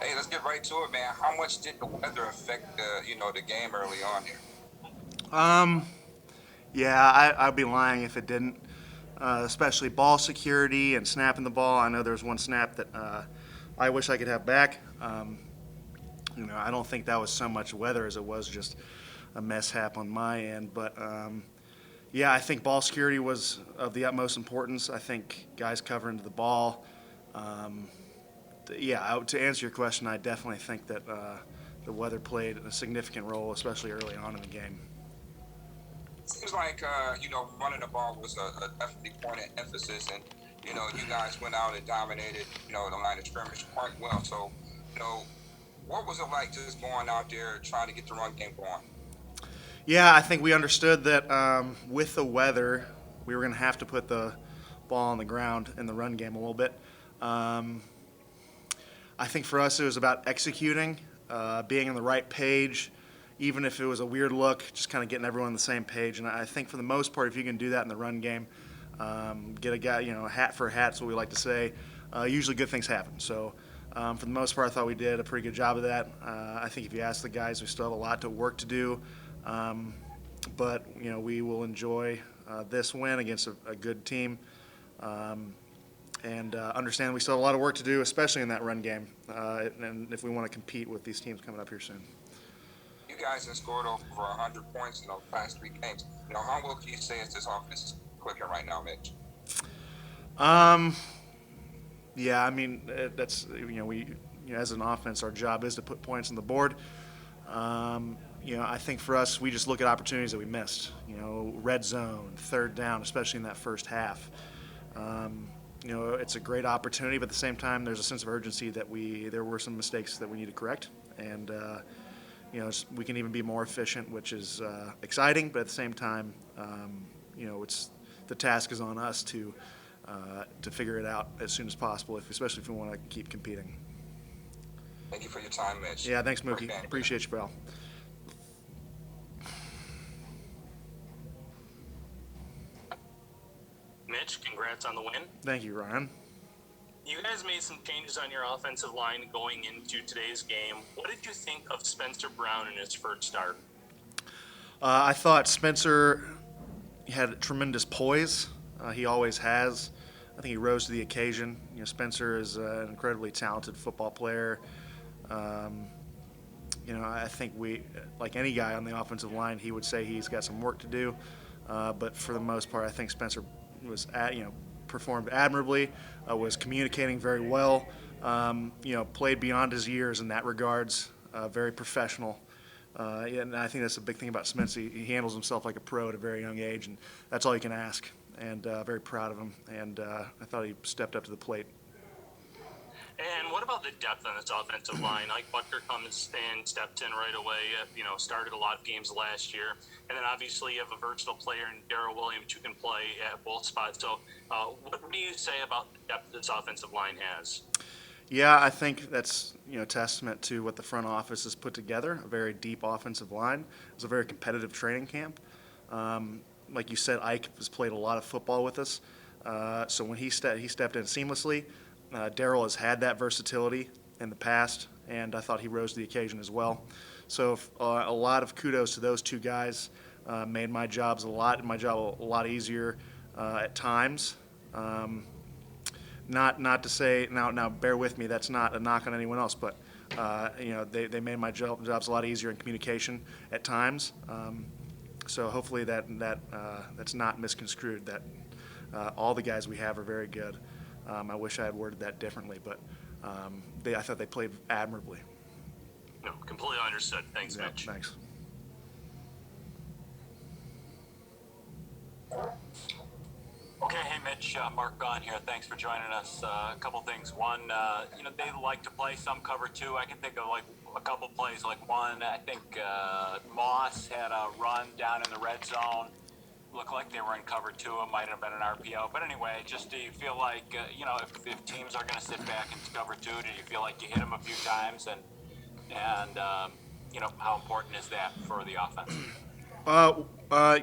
Hey, let's get right to it, man. How much did the weather affect the game early on here? Um, yeah, I'd be lying if it didn't. Especially ball security and snapping the ball. I know there was one snap that I wish I could have back. I don't think that was so much weather as it was just a mishap on my end. But yeah, I think ball security was of the utmost importance. I think guys covering the ball. Um, yeah, to answer your question, I definitely think that the weather played a significant role, especially early on in the game. Seems like running the ball was a definitely point of emphasis, and you guys went out and dominated the line of scrimmage quite well. So, you know, what was it like just going out there trying to get the run game going? Yeah, I think we understood that with the weather, we were going to have to put the ball on the ground in the run game a little bit. Um, I think for us, it was about executing, being on the right page, even if it was a weird look, just kind of getting everyone on the same page. And I think for the most part, if you can do that in the run game, get a guy, a hat for a hat, is what we like to say, usually good things happen. So for the most part, I thought we did a pretty good job of that. I think if you ask the guys, we still have a lot of work to do. Um, but we will enjoy this win against a good team, and understand we still have a lot of work to do, especially in that run game, and if we want to compete with these teams coming up here soon. You guys have scored over 100 points in the past three games. How well can you say is this offense is clicking right now, Mitch? Um, yeah, I mean that's we as an offense, our job is to put points on the board. I think for us, we just look at opportunities that we missed. Red zone, third down, especially in that first half. Um, it's a great opportunity, but at the same time, there's a sense of urgency that there were some mistakes that we need to correct, and we can even be more efficient, which is exciting. But at the same time, it's the task is on us to figure it out as soon as possible, especially if we want to keep competing. Thank you for your time, Mitch. Yeah, thanks, Great Mookie. game. Appreciate you, pal. Mitch, congrats on the win. Thank you, Ryan. You guys made some changes on your offensive line going into today's game. What did you think of Spencer Brown in his first start? I thought Spencer had tremendous poise. He always has. I think he rose to the occasion. Spencer is an incredibly talented football player. Um, I think like any guy on the offensive line, he would say he's got some work to do. But for the most part, I think Spencer performed admirably, was communicating very well. Played beyond his years in that regards. Very professional. And I think that's a big thing about Spencer. He handles himself like a pro at a very young age, and that's all you can ask. And very proud of him. And I thought he stepped up to the plate. And what about the depth on this offensive line? Like Butker comes in, stepped in right away. Started a lot of games last year, and then obviously you have a versatile player in Darrell Williams who can play at both spots. So, what do you say about the depth this offensive line has? Yeah, I think that's testament to what the front office has put together. A very deep offensive line. It was a very competitive training camp. Like you said, Ike has played a lot of football with us. So when he stepped in seamlessly. Darrell has had that versatility in the past, and I thought he rose to the occasion as well. So a lot of kudos to those two guys. Made my job a lot easier at times. Not to say now bear with me. That's not a knock on anyone else, but they made my jobs a lot easier in communication at times. So hopefully that's not misconstrued. That all the guys we have are very good. I wish I had worded that differently, but I thought they played admirably. No, completely understood. Thanks, Yeah, Mitch. thanks. Okay, hey Mitch, Mark Gahn here. Thanks for joining us. A couple things. One, they like to play some cover two. I can think of like a couple plays. Like one, I think Moss had a run down in the red zone. Looked like they were in cover two. It might have been an RPO. But anyway, just do you feel like if teams are going to sit back and cover two, do you feel like you hit them a few times and how important is that for the offense?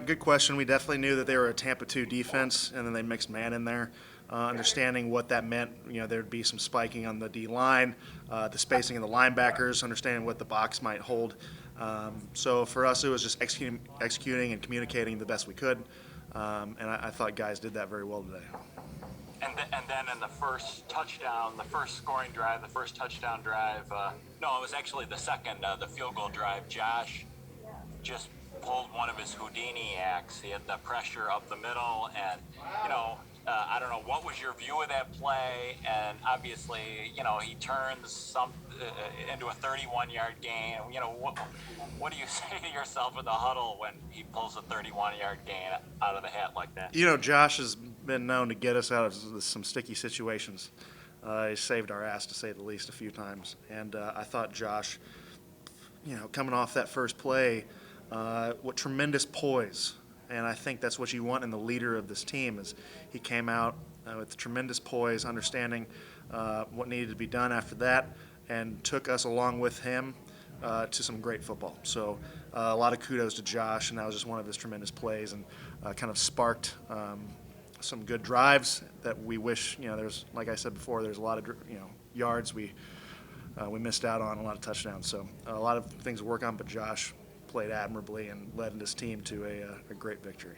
Good question. We definitely knew that they were a Tampa 2 defense, and then they mixed man in there. understanding what that meant. There'd be some spiking on the D line, the spacing of the linebackers, understanding what the box might hold. So for us, it was just executing and communicating the best we could, and I thought guys did that very well today. And then in the first touchdown, the first scoring drive, the first touchdown drive, no, it was actually the second, the field goal drive, Josh just pulled one of his Houdini acts. He had the pressure up the middle, and, I don't know, what was your view of that play? And obviously, he turns into a 31-yard gain. What do you say to yourself in the huddle when he pulls a 31-yard gain out of the hat like that? Josh has been known to get us out of some sticky situations. He saved our ass, to say the least, a few times. And I thought Josh, coming off that first play, what tremendous poise. And I think that's what you want in the leader of this team. Is he came out with tremendous poise, understanding what needed to be done after that, and took us along with him to some great football. So a lot of kudos to Josh, and that was just one of his tremendous plays, and kind of sparked some good drives that we wish, there's, like I said before, there's a lot of yards we missed out on, a lot of touchdowns. So a lot of things to work on, but Josh played admirably and led his team to a great victory.